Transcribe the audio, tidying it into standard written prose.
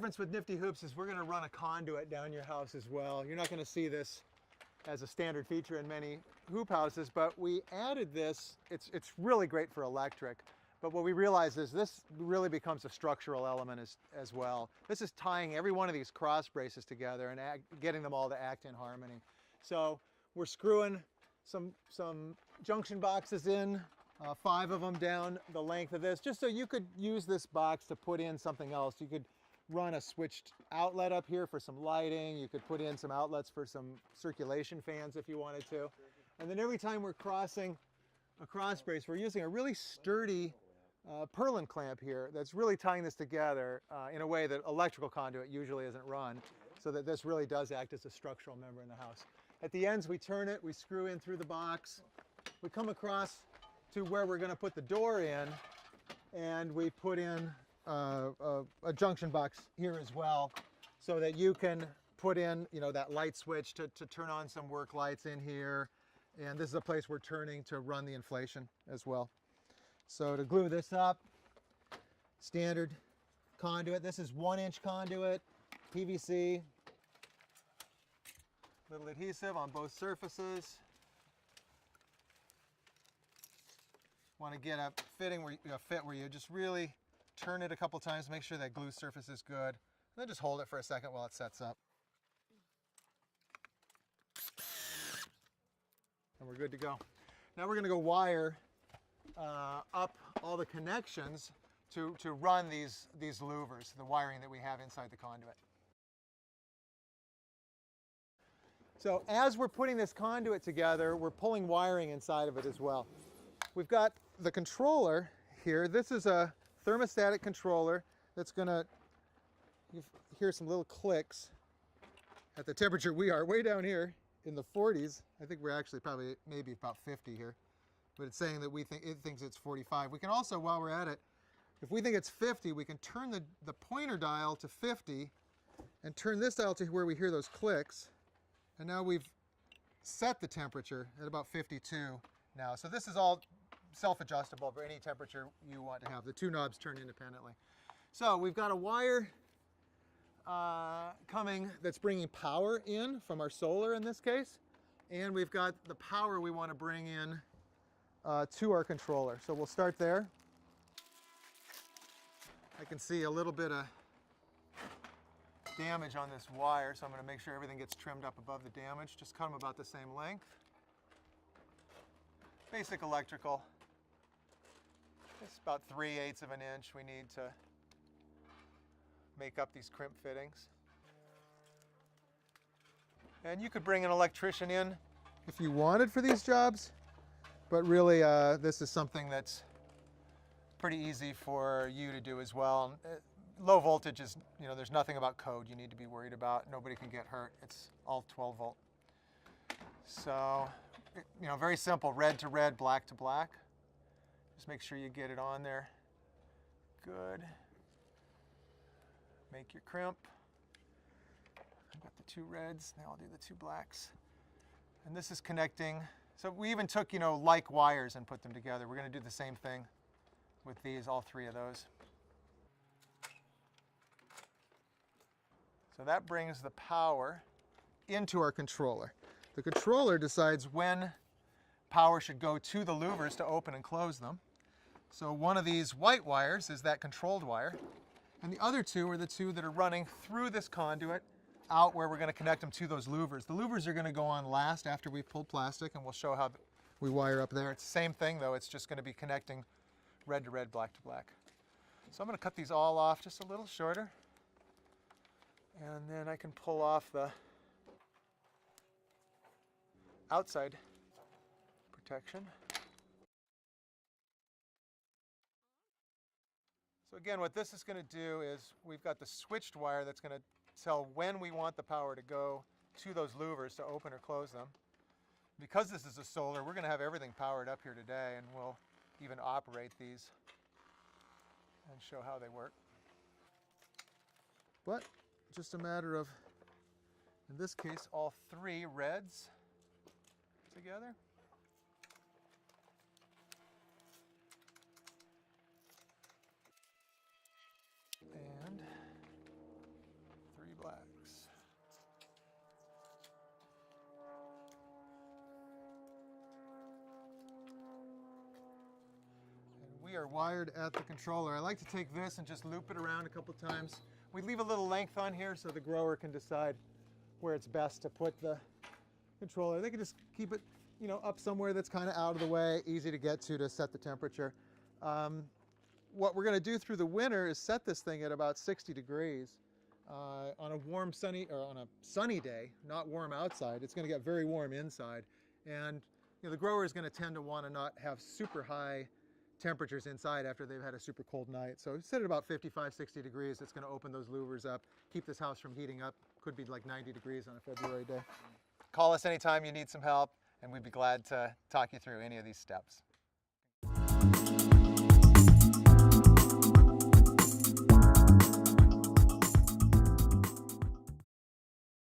difference with Nifty Hoops is we're going to run a conduit down your house as well. You're not going to see this as a standard feature in many hoop houses, but we added this. It's really great for electric, but what we realized is this really becomes a structural element as well. This is tying every one of these cross braces together and getting them all to act in harmony. So we're screwing some junction boxes in, 5 of them down the length of this, just so you could use this box to put in something else. You could run a switched outlet up here for some lighting. You could put in some outlets for some circulation fans if you wanted to. And then every time we're crossing a cross brace, we're using a really sturdy purlin clamp here that's really tying this together in a way that electrical conduit usually isn't run, so that this really does act as a structural member in the house. At the ends, we turn it, we screw in through the box. We come across to where we're going to put the door in, and we put in a junction box here as well, so that you can put in, you know, that light switch to turn on some work lights in here. And this is a place we're turning to run the inflation as well. So to glue this up, standard conduit. This is 1-inch conduit, PVC, little adhesive on both surfaces. Want to get a fitting where you just really turn it a couple times, make sure that glue surface is good, and then just hold it for a second while it sets up. And we're good to go. Now we're going to go wire up all the connections to run these louvers, the wiring that we have inside the conduit. So as we're putting this conduit together, we're pulling wiring inside of it as well. We've got the controller here. This is a thermostatic controller that's going to, you hear some little clicks at the temperature we are way down here in the 40s. I think we're actually probably maybe about 50 here, but it's saying that it thinks it's 45. We can also, while we're at it, if we think it's 50, we can turn the pointer dial to 50 and turn this dial to where we hear those clicks. And now we've set the temperature at about 52 now. So this is all self-adjustable for any temperature you want to have. The 2 knobs turn independently. So we've got a wire coming that's bringing power in from our solar in this case, and we've got the power we want to bring in to our controller. So we'll start there. I can see a little bit of damage on this wire, so I'm going to make sure everything gets trimmed up above the damage. Just cut them about the same length. Basic electrical. It's about 3/8 of an inch we need to make up these crimp fittings. And you could bring an electrician in if you wanted for these jobs, but really this is something that's pretty easy for you to do as well. Low voltage is, you know, there's nothing about code you need to be worried about. Nobody can get hurt. It's all 12 volt. So, you know, very simple, red to red, black to black. Just make sure you get it on there. Good. Make your crimp. I've got the 2 reds, now I'll do the 2 blacks. And this is connecting. So we even took, you know, like wires and put them together. We're going to do the same thing with these, all 3 of those. So that brings the power into our controller. The controller decides when power should go to the louvers to open and close them. So one of these white wires is that controlled wire, and the other 2 are the 2 that are running through this conduit out where we're going to connect them to those louvers. The louvers are going to go on last after we've pulled plastic, and we'll show how we wire up there. It's the same thing though, it's just going to be connecting red to red, black to black. So I'm going to cut these all off just a little shorter, and then I can pull off the outside protection. So again, what this is going to do is we've got the switched wire that's going to tell when we want the power to go to those louvers to open or close them. Because this is a solar, we're going to have everything powered up here today, and we'll even operate these and show how they work. But just a matter of, in this case, all 3 reds together. And are wired at the controller. I like to take this and just loop it around a couple times. We leave a little length on here so the grower can decide where it's best to put the controller. They can just keep it, you know, up somewhere that's kind of out of the way, easy to get to set the temperature. What we're going to do through the winter is set this thing at about 60 degrees. On a warm, sunny, or on a sunny day, not warm outside, it's going to get very warm inside. And you know, the grower is going to tend to want to not have super high temperatures inside after they've had a super cold night. So set it about 55, 60 degrees. It's going to open those louvers up, keep this house from heating up. Could be like 90 degrees on a February day. Call us anytime you need some help, and we'd be glad to talk you through any of these steps.